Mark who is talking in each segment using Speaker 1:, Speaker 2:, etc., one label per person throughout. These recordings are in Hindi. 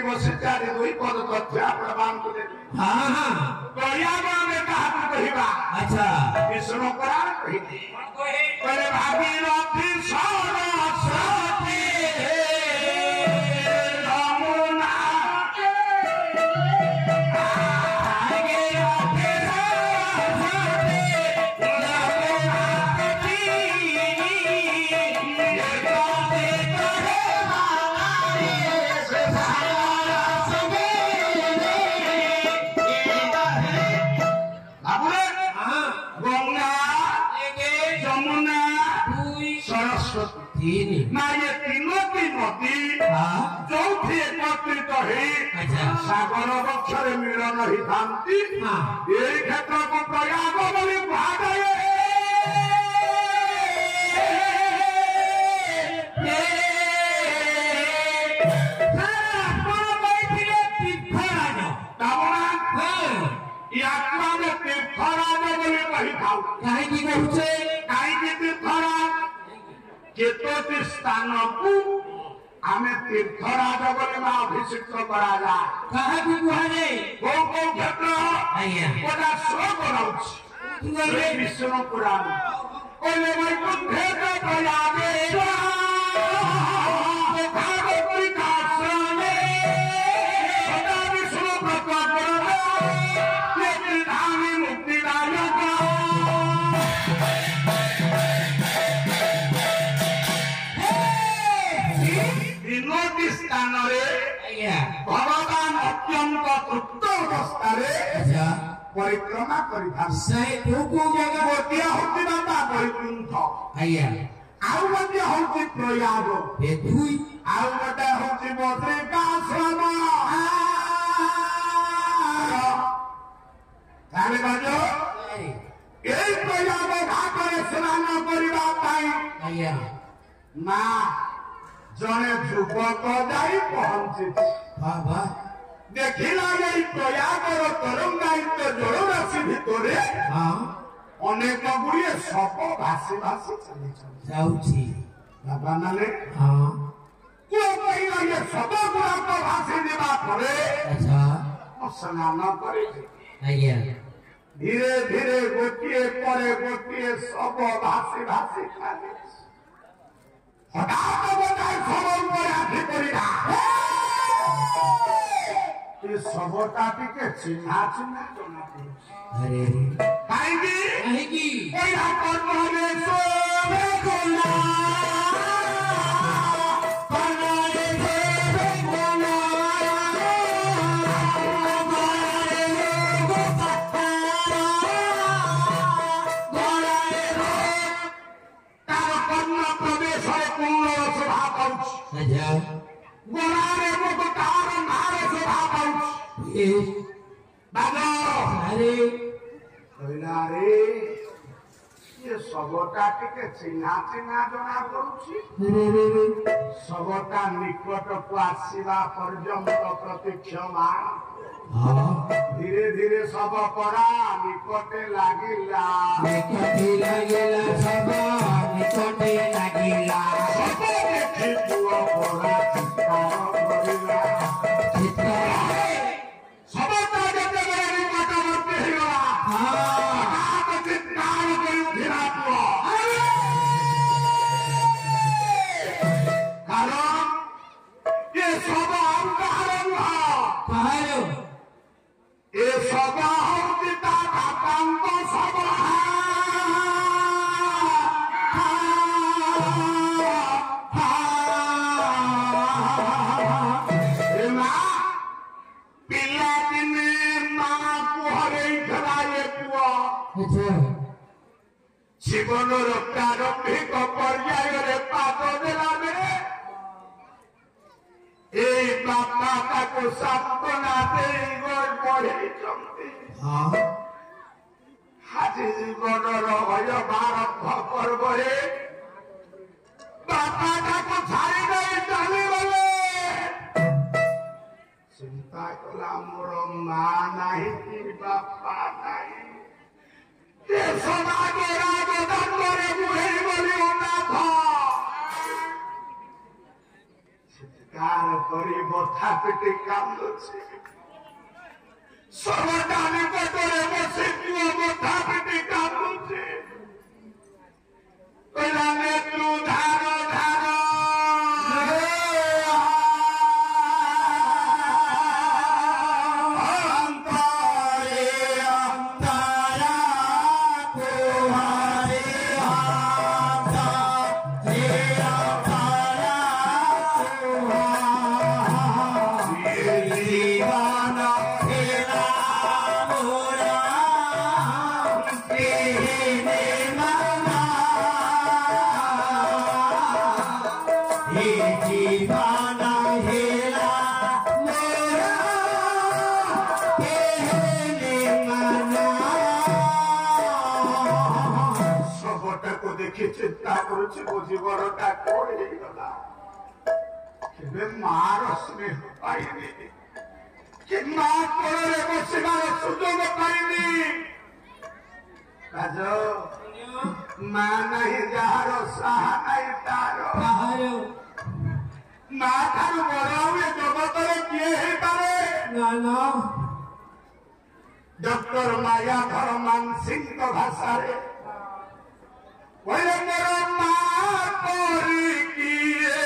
Speaker 1: की बसिचारे दुई पद तथ्य प्रदान करे
Speaker 2: हां हां
Speaker 1: प्रयाग में कहा कहिबा
Speaker 2: अच्छा
Speaker 1: विष्णु पुराण कहिते पहले भागीरथी सरस्वती यमुना ना ये तीनों की नदी जो थी एकत्रित है सागर बक्षरे मिलन ही थांती ये क्षेत्र को प्रयाग बोली कुहाଯାଏ केतोटी स्थान को आमे तीर्थराज बोले मा अभिषेक करा जाए
Speaker 2: कहा की कुहाजे
Speaker 1: को क्षेत्र
Speaker 2: आज्ञा
Speaker 1: ओदा सो कराउछ विष्णु पुराण ओले वैकुंठ के प्रयागे भागवती कासने सदा विष्णु प्रकट ये त्रिधामी मुक्तिदायक स्थान भगवान अत्यंत तृप्त अवस्था परिक्रमा जगह गोटे हूँ बाबा वैकुंठ आउ गोटे हूँ प्रयाग आउ गोटे हूँ बद्रिकाश्रम यही प्रयाग घाटे स्नान करने ना जने युवक जाई पहुंची देखिला ये प्रयागर तरंगायित जलराशि भितरे अनेक गुड़िए सप भासी भासी चली बाबा नाले ये सप गुड़ाक भासी देवा स्नान करे धीरे धीरे गोटे परे गोटे सप भासी भासी खाली हठात बताए खबर पर आखि पड़ा ये सबटा टिके चिन्हा चिन्हा जना पड़े
Speaker 2: अरे
Speaker 1: काहेकी ओया कर्मने सोवे गोला बनले सोवे गोला ये सबटा टिके चिन्हा चिन्हा जना पड़ुछि सबटा निकट को आसीबा पर्यंत प्रतीक्षमान धीरे धीरे सब पड़ा निकटे लागिला
Speaker 2: सब निकटे लागिला
Speaker 1: सब देखि पुआ पड़ा सबटा जते बड़ी माता मरते हिला जीवन प्रारंभिक पर्याय पाद देला बापा को सांत्वना बढ़े आज जीवन भय भारत पर्व बापा को छाड़ी नहीं चली गले चिंता कला मोर माँ नहीं कि बापा नहीं समाज राजदान करे बुढ़े बोली उन्नाथ चित्कार करिब मोथा पिटी कांदुची सबटाने पटोरे बसे पुओ मोथा पिटी कांदुची कहला नेत्रु धारो धारो चिंता करुच्छे बुझीबरटा कोड़ गला मार स्नेह पाइनी कि माँ कोड़े बसिबार सुजोग पाइनी राज माँ नहीं जार साहा नहीं तारो माँ ठारू बड़ हुए जगत किए ही पारे डॉक्टर मायाधर मानसिंह भाषा बोले मेरा माँ कोरी किए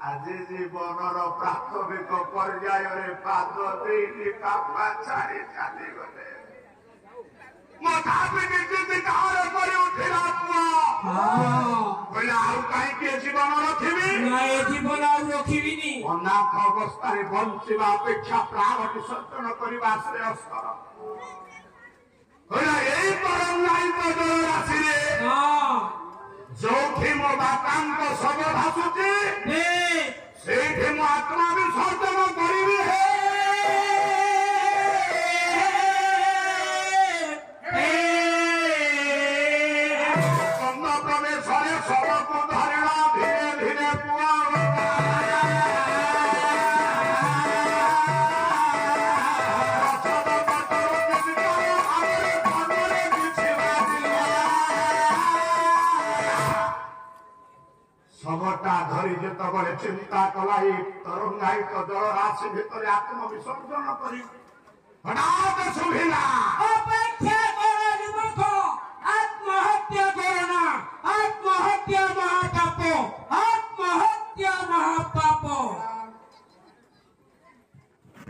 Speaker 1: आज जीवन प्राथमिक पर्याय पाद बापा छाड़ी चली गले मथा पिटी कार कर उठिला कहीं जीवन रखी अनाथ अवस्था बंचा अपेक्षा प्राण विसर्जन करने श्रेयस्कर राशि जो मो बापा शव भासुची से आत्मा विसर्जन करी प्रवेश शव को धरणा धीरे धीरे सबटा धरी जिते चिंता कला तरंगायित जल राशि भितर आत्म विसर्जन कर हठात सुभिला
Speaker 2: आत्महत्या करना आत्महत्या महापाप आत्महत्या महापाप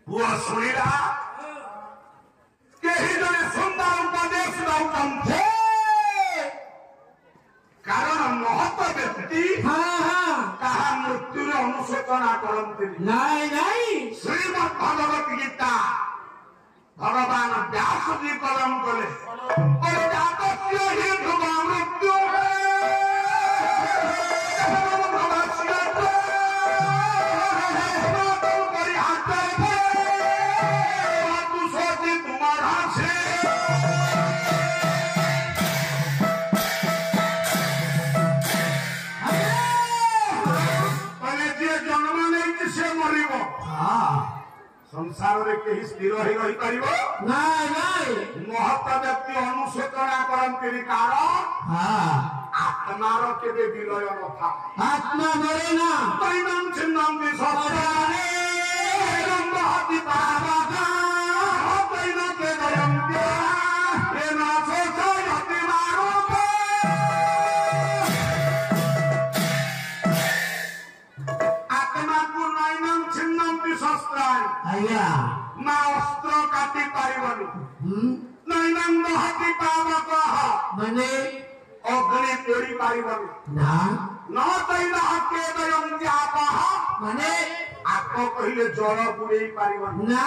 Speaker 1: वो सुनिला कहीं जने सुंदर उपदेश दौड़ते कारण महत व्यक्ति कहा मृत्यु अनुशोचना करते श्रीमद भगवत गीता भगवान व्यास जी कलम कले मृत्यु संसार में कहीं स्थिर ही रही पार महत व्यक्ति अनुशोचना करते कारण आत्मार केवे विलय न था
Speaker 2: आत्मा मरे ना
Speaker 1: दैनम छिन्नम आत्मा को नैनम छिन्नम शस्त्राणि
Speaker 2: आया
Speaker 1: ना अस्त्र काटी पारिबनी नैनम पारिबन
Speaker 2: ना
Speaker 1: न तैला हके दयम जापाह
Speaker 2: माने
Speaker 1: आत्मा कहिले जड़ बुड़े पारिबन
Speaker 2: ना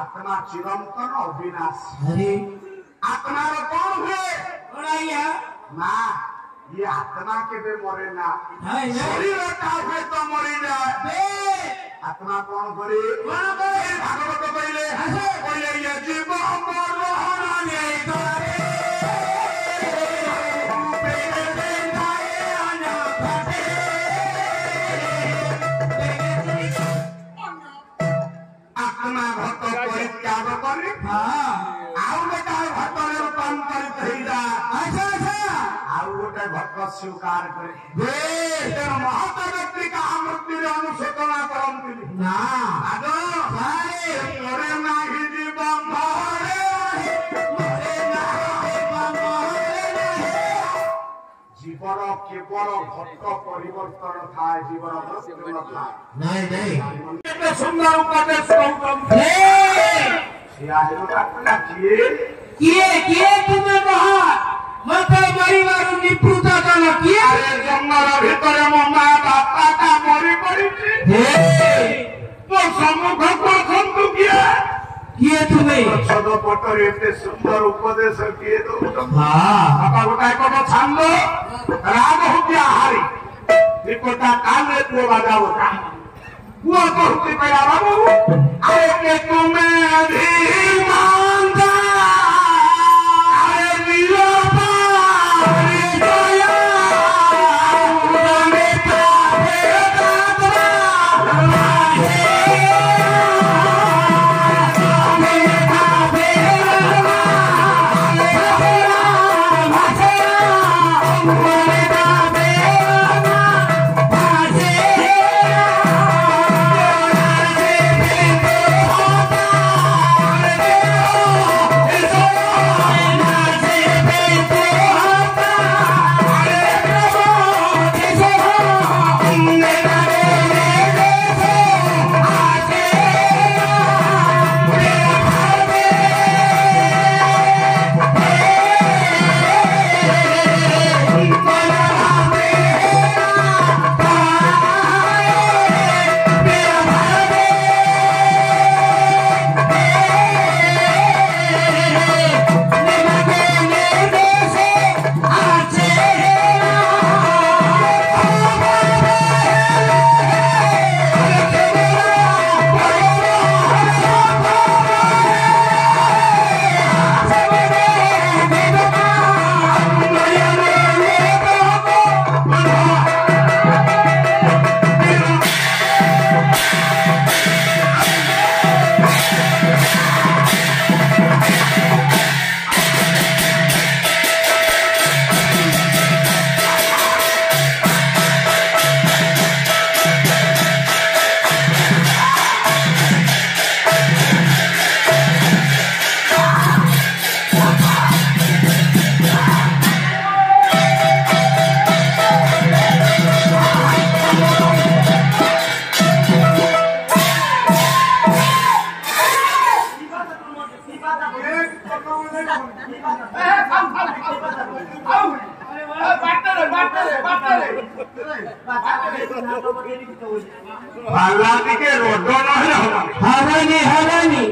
Speaker 1: आत्मा चिरंतन अविनाश
Speaker 2: अरे
Speaker 1: आत्मा रो कौन हुए
Speaker 2: ओराइया
Speaker 1: ना ये आत्मा के बे मरे ना
Speaker 2: हाय ना
Speaker 1: शरीर का हुए तो मरी जाए
Speaker 2: बे
Speaker 1: आत्मा कौन करे भागवत पहले पहले ये जीव मर रहना नहीं करे आत्मा भक्त परित्याग करे आउ गोटे भक्त रूपांतरित होइजा आउ गोटे भक्त स्वीकार करे तेणु महत व्यक्ति का मृत्यु अनुशोचना करती
Speaker 2: ना
Speaker 1: मरे नाही जीवन जीवन केवल घट परिवर्तन था जीवन मृत्यु न था
Speaker 2: नहीं नहीं
Speaker 1: एते सुंदर उपदेश
Speaker 2: किए तुम्हें कहा मत परिवार निपुता कला किए
Speaker 1: अरे जंगल भीतर मो मां बापा का मरी पड़ी तो सम्मुख प्रथम तू
Speaker 2: किए तुम्हें
Speaker 1: छद पटर एते सुंदर उपदेश किए दो
Speaker 2: हाँ
Speaker 1: बापा गोटाए कट छांद राग हुआ हारी निपटा काले पुओ बाजा होता पुओ तो हुती पड़ा बाबू अरे के तुम्हें भी मानता अरे नीलोपा गया उन्होंने के रोड
Speaker 2: हरानी हरानी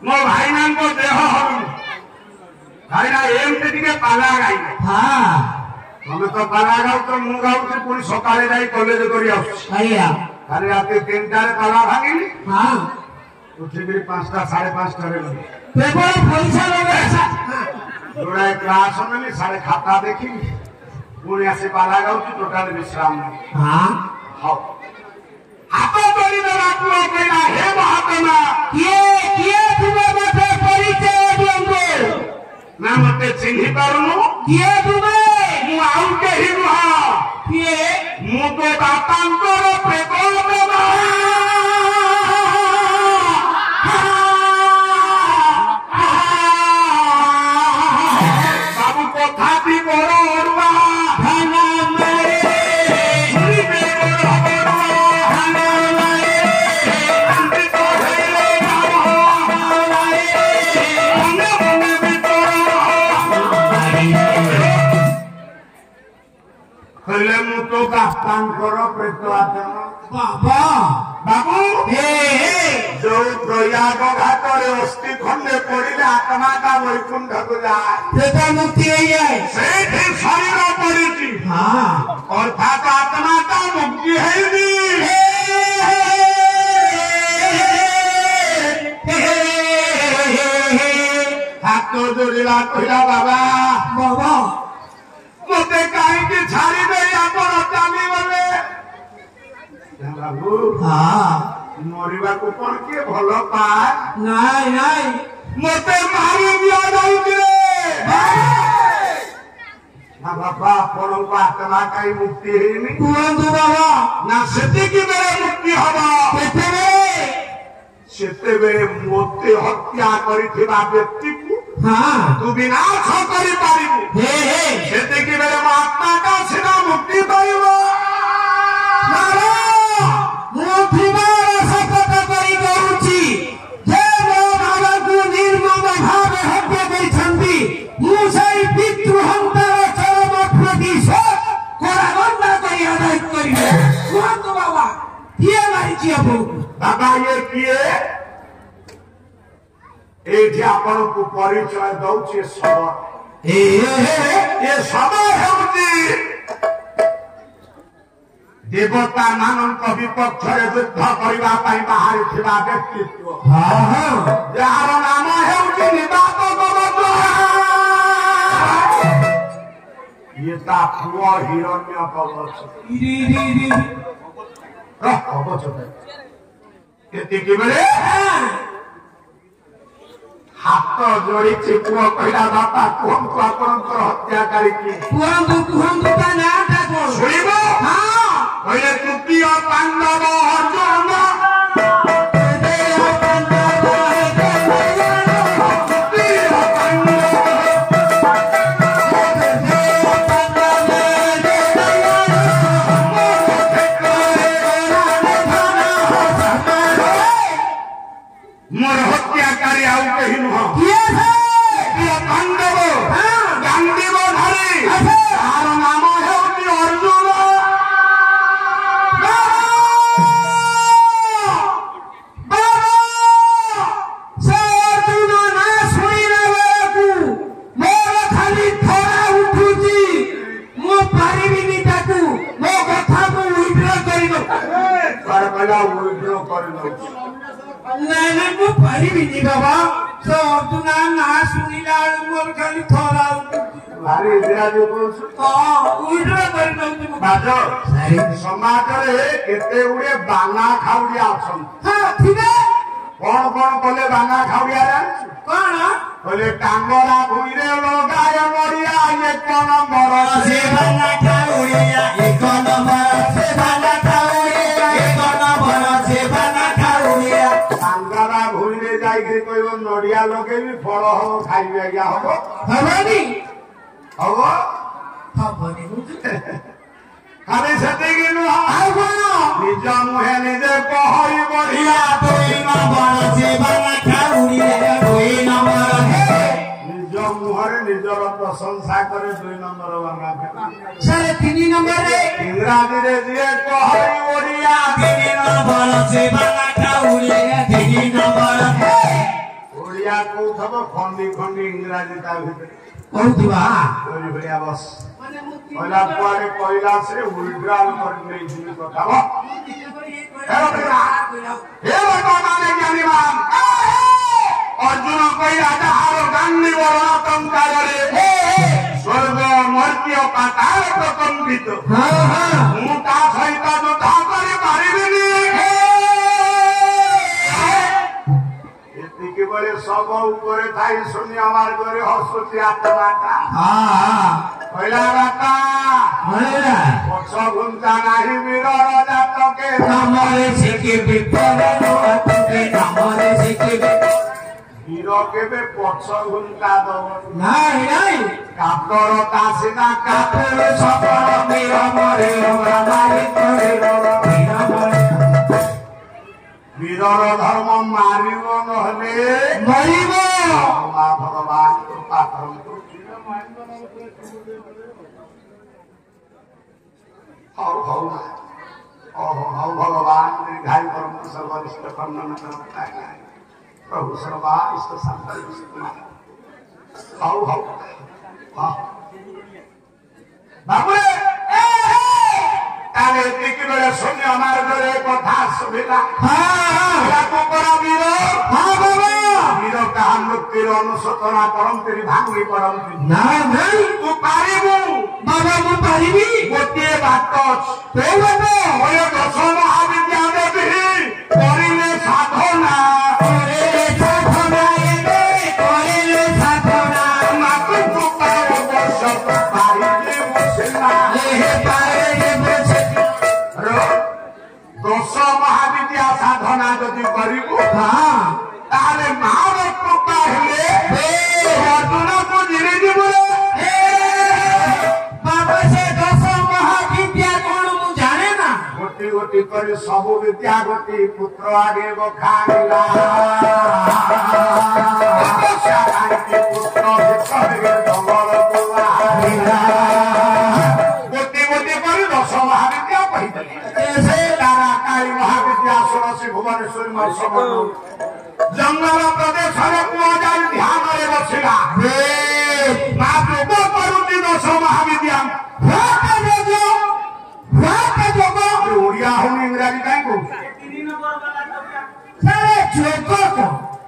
Speaker 1: मो भाई नाम को देह हरुन भाई ना एमती टिके पाला गाई
Speaker 2: हाँ
Speaker 1: हमें तो पाला गाऊ तो मु गाऊ पुणी सकाळे जाई कॉलेज करी आउछ
Speaker 2: भैया
Speaker 1: खाली रात 3टा पाला भागिली
Speaker 2: हाँ
Speaker 1: उठिकरी 5टा 5:30 रे गली
Speaker 2: पेपर पैसा लगे
Speaker 1: जोड़ा क्लास में 7:30 खाता देखी पुणी आसे पाला गाऊ टोटल विश्राम नहीं
Speaker 2: हाँ
Speaker 1: हां हाथ जोड़ी में राखुआ कहना हे महात्मा
Speaker 2: किए तुम्हें मत परिचय दियो
Speaker 1: ना मते चिन्हि पारुनु
Speaker 2: किए तुम्हें
Speaker 1: मु आउ के ही रुहा
Speaker 2: किए
Speaker 1: मु तो दातांकर प्रेत देवा बाबू कथा दी बड़ अरुआ
Speaker 2: खाना मारे
Speaker 1: छुरी में बड़ अरुआ
Speaker 2: खाना मारे
Speaker 1: अंति तो हेले गाव मने मने भीतर तो बापांकर प्रेत आत्मा
Speaker 2: बाबा
Speaker 1: बाबू
Speaker 2: हे
Speaker 1: जो प्रयाग घाटरे अस्थि खंडे पड़े आत्मा का वैकुंठ को जाए
Speaker 2: सेटा मुक्ति है
Speaker 1: सेठी शरीर पड़ी
Speaker 2: हाँ
Speaker 1: अर्थात आत्मा का मुक्ति है हाथ जोड़िला कहला बाबा
Speaker 2: बाबा
Speaker 1: मते कहीं छाड़ी दे आपण चाली गले बाबू
Speaker 2: हाँ
Speaker 1: मरिबा को कोन के भलो पाए
Speaker 2: नाई नाई
Speaker 1: मते मारी दिया जाउची रे ना बाबा आपण को आत्मा काई मुक्ति हेनी
Speaker 2: कुहंतु बाबा
Speaker 1: ना सेति की बेले मुक्ति हबो सेते बेले मोते हत्या करिथिबा व्यक्ति को
Speaker 2: हाँ
Speaker 1: तू विनाश करि पारिबु
Speaker 2: हे
Speaker 1: सेति की बेले आत्मा का सीधा मुक्ति पाइबो बाबा ये किए एठी आपण को परिचय दउछे सब ये सब हेउची देवता मानक विपक्ष युद्ध करने बाहर थिबा व्यक्तित्व जार नाम हेउची निबात ये ता पुआ हिरण्य कवच कवच केतिकी बेले हाथ जोड़ी पुआ कहला बापा कहतु आपणकर हत्याकारी किए
Speaker 2: कुहंतु ता नाटा कोन
Speaker 1: शुणिब
Speaker 2: हाँ
Speaker 1: कहले तृतीय पांडव अर्जुन मोर हत्याकारी आउ कही नुह पांडव गांडीव धरी तार नाम हेउची अर्जुन कहला विड्रो कर
Speaker 2: बाबा तो अर्जुन ना सुनिला मोर खाली थोड़ा
Speaker 1: भारी इतिहास बाज समाज केते गुड़े बाना खाउड़िया अछन कौन कौन कले बाना खाउड़िया
Speaker 2: कौन
Speaker 1: कले टांगरा भुइरे लगाय मरिया एक नंबर
Speaker 2: से बाना खाउड़िया एक नंबर से बाना खाउड़िया एक नंबर से बाना खाउड़िया
Speaker 1: टांगरा भुइरे जाई के कहबो नडिया लगेबी फल हो खाइबे आज्ञा हबो
Speaker 2: हबनी
Speaker 1: हबो
Speaker 2: हबनी
Speaker 1: खाली सेतिकी नुह निज मुहे निजे कहई बढ़िया
Speaker 2: दुई नंबर से बाना खाउड़िया दुई नंबर
Speaker 1: निज मुहरे निजर प्रशंसा करे 2 नंबर बांगा
Speaker 2: सारे 3 नंबर
Speaker 1: इंग्राजी रे जे कहई बढ़िया
Speaker 2: 3 नंबर से बाना खाउड़िया 3 नंबर
Speaker 1: ओडिया को थब खंडी खंडी इंग्राजी ता भीतर
Speaker 2: कहउथिबा
Speaker 1: ओरी भलिया बस पहिला पुआरे पहिला से उल्ट्राल कर नै दिनु कथा हो हे वर्तमाने ज्ञानीमान अर्जुन कई राजा हारो गान्धी वर्ण कंकार रे स्वर्ग मर्त्य पाताल प्रकंपित मु ता सहित युद्ध करि पारिबिनी एतिके बळे सब ऊपर थाई शून्य मार्ग रे हसुती आत्माटा पहिला राता पक्ष घुंचा नाही वीरर जातके
Speaker 2: नमरे सिके विपर नोते नमरे सिके
Speaker 1: वीर केबे पक्ष घुंचा दो
Speaker 2: नाही नाही
Speaker 1: कापर तासिना कापर
Speaker 2: सफल वीर मरे रामाई करे वीर मरे
Speaker 1: वीरर धर्म मारिब नहले
Speaker 2: मरिब
Speaker 1: भगवान कृपा करंतु भगवान दीर्घायु परम सर्वरिष्ठ खंडन प्रभु सर्वा इष्ट शांत बाबुरे तारे एतिकी बेले शून्य मार्गरे कथा सुविधा वीर कहा मृत्युर अनुशोचना करती भांगी करती
Speaker 2: ना नहीं
Speaker 1: तू पारिबु
Speaker 2: बाबा मु पारिबी
Speaker 1: गोटे बात
Speaker 2: कोई बात
Speaker 1: ओए दश महाविद्या देवी करिले साधना मातु कृपा वर्ष पारिले मुसला दश महाविद्या साधना जदि करिबु ताले मार कृपा हेले अर्जुन को जिरि दिबु
Speaker 2: बाबा से 10 महाविद्या कोन मु जाने ना
Speaker 1: गोटी गोटी कर सब विद्या गोटी पुत्र आगे बखानिला पुत्र भितर जंगल गोटी गोटी कर 10 महाविद्या कही तारा काली महाविद्या षोडशी भुवनेश्वरी मर्षमन जंगल प्रदेश जाई ध्यान बसिला मातृ करुती 10 महाविद्या ओडिया हो इंग्राजी कहीं को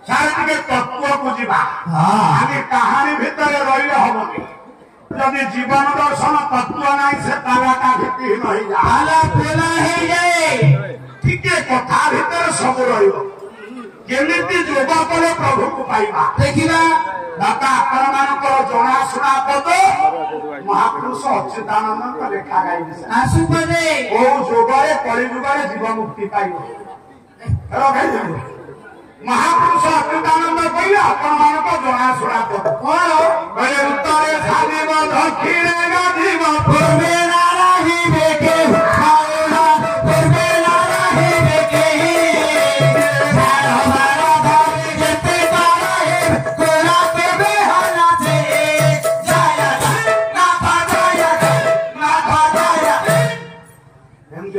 Speaker 1: सारे तत्व को जीवा आगे कहानी भितर रही हबनी जदि जीवन दर्शन तत्व नहीं से तालाटा भित्ति नहीं जाए टिके कथा भितर सब रही केमिति जोग कले प्रभु को पाइबा
Speaker 2: देखिबा
Speaker 1: दाता आपण मानकर जनाशुना पद महापुरुष अच्युतानंद लेखा गाई
Speaker 2: आसु पदे
Speaker 1: ओ जोगरे कलिजुगरे जीव मुक्ति पाइब महापुरुष अच्युतानंद कहले आपण मानकर जनाशुना पद कोन कहले उत्तरे साधिब दक्षिणे गाधिब पूर्वे नाराही बेके खाओना पूर्वे नाराही बेके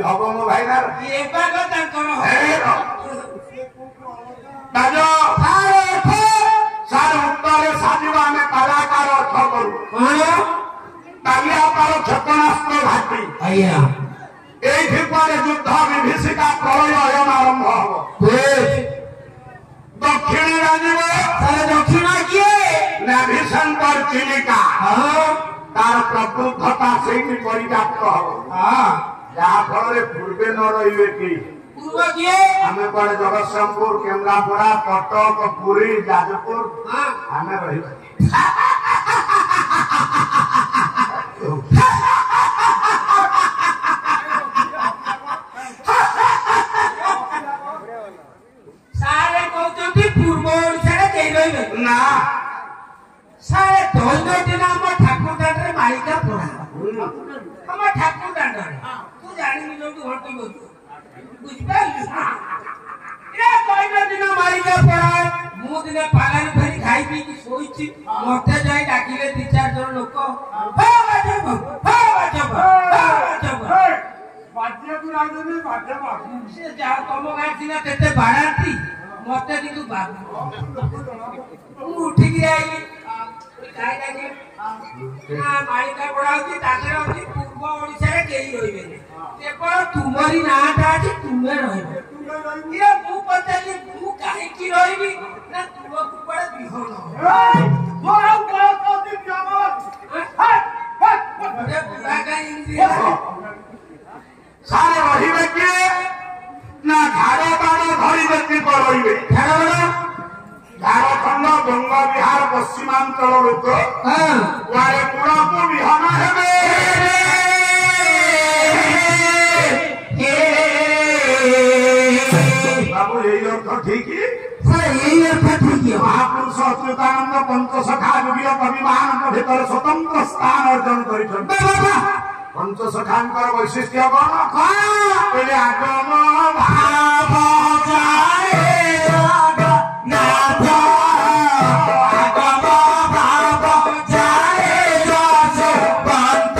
Speaker 1: हब मो भाई ना सारे उत्तरे साजिब आम कलाकार अर्थ करू तालियापार क्षेपणास्त्र घाटी ये युद्ध विभीषिका प्रलय अयम आरंभ हम दक्षिण राजीव
Speaker 2: दक्षिण किए
Speaker 1: भीषंकर चिलिका तार प्रबुद्धता से परिव्याप्त हम जहाँ फल पूर्वे न रे कि आम कड़े जगतसिंहपुर केन्द्रापड़ा कटक पुरी जाजपुर आम रही
Speaker 2: सारे कहते पूर्व ओडिशा
Speaker 1: ना
Speaker 2: सारे दैनिक दिन आम ठाकुर दांडे मालिका पड़ा आम ठाकुर दांडे तू जानी जो घंटी बोलू बुझपारू दैनिक दिन मालिका पड़ा मु दिने पालानी फेरी खाई पी शोची मत जाई डाकिले 2-4 जन लोक से जा तुम गाँ सीना तेते बाड़ाती मत किंतु बाबू उठिक आई मालिका पड़ा पूर्व ओडिशा रही केवल तुमरी नाटा अच्छी तुम्हें रही पचारि कहीं रही ना तुम कुआड़े विहन
Speaker 1: सारे रही किए ना झाड़ बाड़ धरी व्यक्ति रही झारखंड बंग बिहार पश्चिमांचल लोक कुआड़े कूड़ा को विहन हेबे बाबू यही अर्थ ठीक महापुरुष अच्युतानंद पंचसखा युगीय कवि महानंद भीतर स्वतंत्र स्थान अर्जन कर पंचसखांकर वैशिष्ट्य कौन कहले आगम भाव जाए नाथ आगम भाव जाए पंत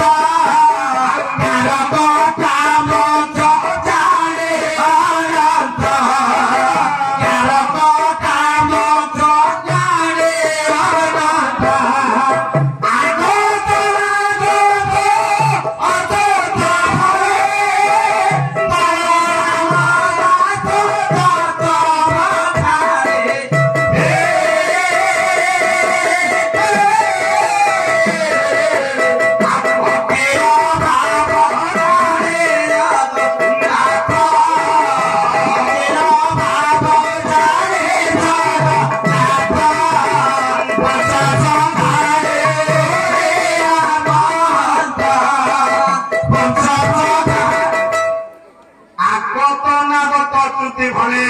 Speaker 1: ପ୍ରତିଶ୍ରୁତି ଭଳି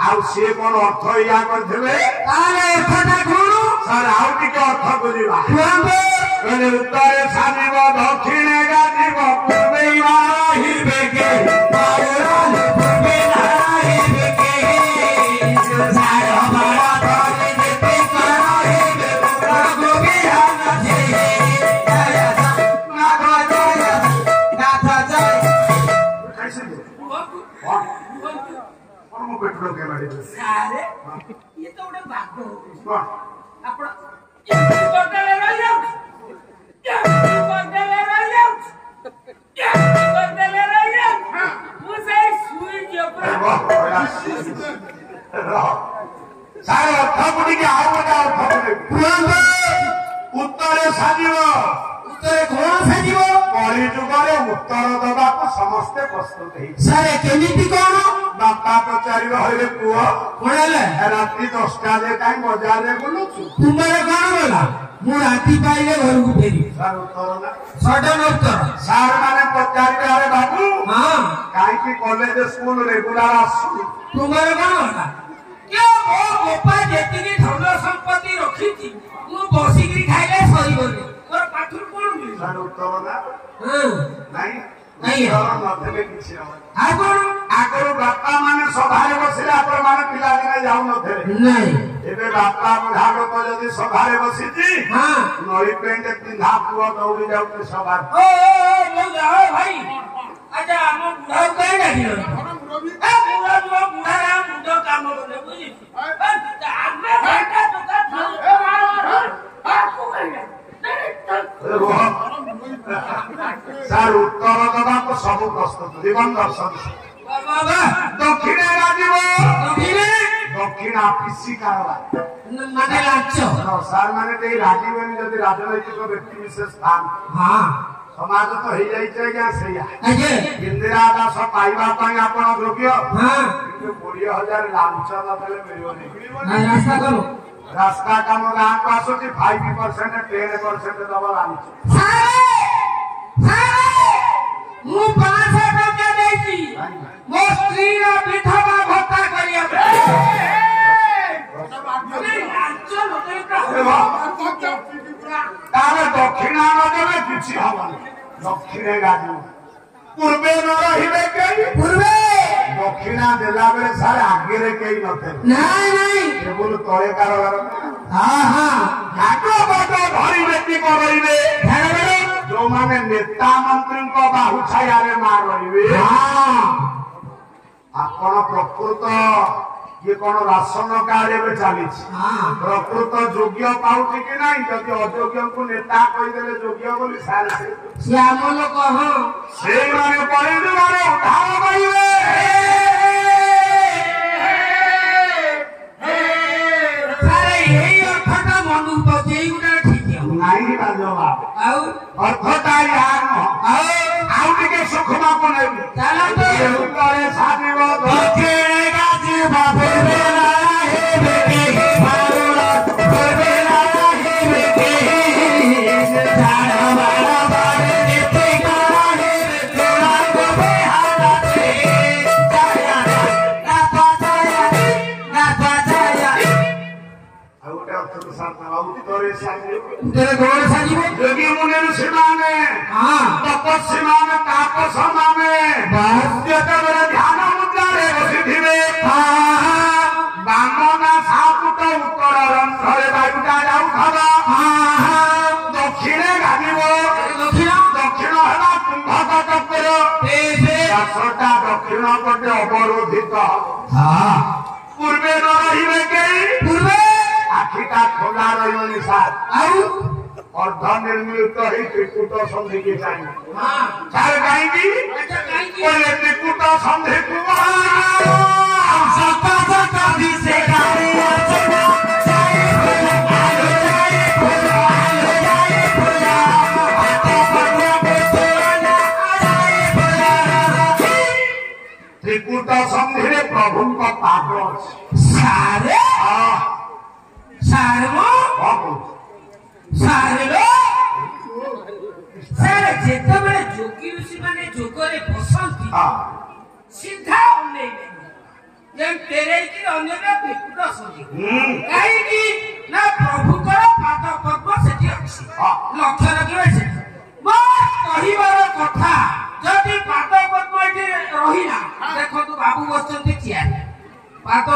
Speaker 1: ଆଉ ସିଏ କଣ ଅର୍ଥ ଇୟା କରିଥିବେ ସାର୍ ଆଉ ଟିକେ ଅର୍ଥ ବୁଝିବା କହିଲେ ଉତ୍ତରେ ସାଜିବ ଦକ୍ଷିଣେ ଗାଜିବ ପୂର୍ବେ ରହିବେ କେ पेट्रोल के मारे
Speaker 2: सारे ये तो उड़े भागो
Speaker 1: कौन
Speaker 2: आपण ये बदले रह जाओ ये बदले रह जाओ ये बदले रह जाओ मुझे सुई जो पर
Speaker 1: सारे अर्थ बुढ़ी के आओ बता अर्थ बुढ़ी उत्तरे साजिब उत्तरे कौन साजिब कली जुगरे उत्तर दबाको समस्ते प्रस्तुत है सारे केमिति कोन बापा पचारिब होइले पुओ कोणले राती 10टा जे काई बाजार रे बुलुछु तुम्हारे कोन बोला मु राती पाइले घर को फेरी सार उत्तर ना सडन उत्तर सार माने पचारिबे अरे बाबू हां काई की कॉलेज स्कूल रेगुलर आसु तुम्हारे कोन बोला क्यों ओ गोपा जेतिनी धन संपत्ति रखीची मु बसिकरी खाइले सरी बोली और पाथुर कोन मिली सार उत्तर ना हां नहीं नहीं नथले किछि आगरो बापा माने सभारे बसिले आपण माने पिला दिने जाउ नथले नहीं एबे बापा भागवत जदी सभारे बसिची हां नई पेंट पिंधा पुआ दौड़ी जाउते सभा ओ मो जाओ भाई अच्छा हम बुढ़ा कहे नहीं ए बुढ़ा जो बुढ़ा राम मुंडो काम करे बुझी हमें घंटा तो का सार उत्तर दबाको सब प्रस्तुत जीवन दर्शन दक्षिणे राजीव दक्षिण आफिसी कारबार माने लाच सार माने ते राजीवनी जदि राजनैतिक व्यक्ति विशेष स्थान हां समाज तो हे जाई छै क्या सैया अजे इंदिरा दास पाइबा पई आपण योग्य हां 20000 लांच नदेले मिलियो नहीं रास्ता करो रास्ता काम गां को आसुची 5% 10% डबल आनी मु 500 टका देची मो स्त्री रा विधवा भत्ता करिया तारे दक्षिणा न देबे किछि हबन दक्षिणे गाजू पूर्वे न रहिबे के पूर्वे दक्षिणा देला बेले सारे आगे रे केई नथे नहीं नहीं केवल तळे कारबार हां हां घाटो बाटो धरी बेटी करइबे धरबे जो माने नेता मंत्री को बाहु छाया रे मार रहिबे हां आपण प्रकृत ये कोन राशन कार्य में चली हां प्रकृत योग्य पाउची कि नहीं जदि अयोग्य को नेता कहि देले योग्य बोली सारे से हम लोग हां से माने पड़े माने उधार करिवे सारे यही अर्थटा मनु पजेई गुडा ठीक है नहीं बाजवा आउ अर्थटा यार आउ के सुखमा को नहीं चला तो करे साजिब दक्षिणे गाजी बाबे तेरे गोर साजिब योगी मुनि ऋषि माने हां तपस्वी माने तापस माने भास्यते मेरे ध्यान मुद्रा रे बसिथिबे हां बामना सापुट उत्तर रंधरे बायुटा जाउ खबा हां दक्षिणे गाजिब दक्षिण हला कुंभक चक्र तेजे 10टा दक्षिण पटे अवरोधित हां पूर्वे न रहिबे के पूर्वे आखिटा खोला रहियो निसार आउ अर्ध निर्मित ही त्रिकूट संधि के चाहिए हां चार काईकी अच्छा काईकी बोले त्रिकूट संधि कुआ सता सता दिसे गाड़ी चला जाए बोला आलो जाए बोला आलो जाए बोला आते पन्या बोला जाए बोला त्रिकूट संधि रे प्रभु का पागल सारे हां सारमो बाबू सारे सारे जेते बळे जोगी ऋषि माने जोगरे बसंती
Speaker 2: ସିଧା ଅନେଇବେ ଯେମିତି ତେରେଇକି ଅନେଇବେ ବିକୁଟ ସଜି କାହିଁକି ନା ପ୍ରଭୁଙ୍କର ପାଦ ପଦ୍ମ ସେଠି ଅଛି ଲକ୍ଷ୍ୟ ରଖିବେ ସେଠି ମୋ କହିବାର କଥା ଯଦି ପାଦ ପଦ୍ମ ଏଠି ରହିଲା ଦେଖନ୍ତୁ ବାବୁ ବସିଛନ୍ତି ଚିଆରେ ପାଦ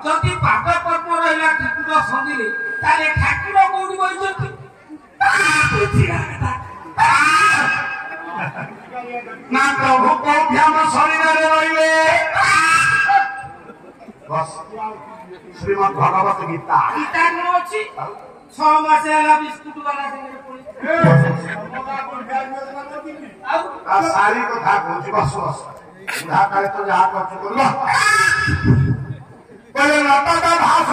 Speaker 2: ଯଦି ପାଦ ପଦ୍ମ ରହିଲା ଠାକୁର ସନ୍ଧିରେ ତାହେଲେ ଠାକୁର କୋଉଠି ବସିଛନ୍ତି
Speaker 1: ନା ପ୍ରଭୁ କୋଉଠି ଆମ ଶରୀରରେ ରହିବେ ଶ୍ରୀମଦ୍ ଭଗବତ ଗୀତା
Speaker 2: ଗୀତା କଣ ଅଛି 6 ମାସ ହେଲା ବିସ୍କୁଟ ବାଲା ସାଙ୍ଗରେ
Speaker 1: ଆଉ ସାରି କଥା କହୁଛି ବସ ବସ ବୁଢା କାଳେ ତ ଯାହା କରୁଛୁ କରିବ କହିଲେ ଲତା ତା ଭାଷ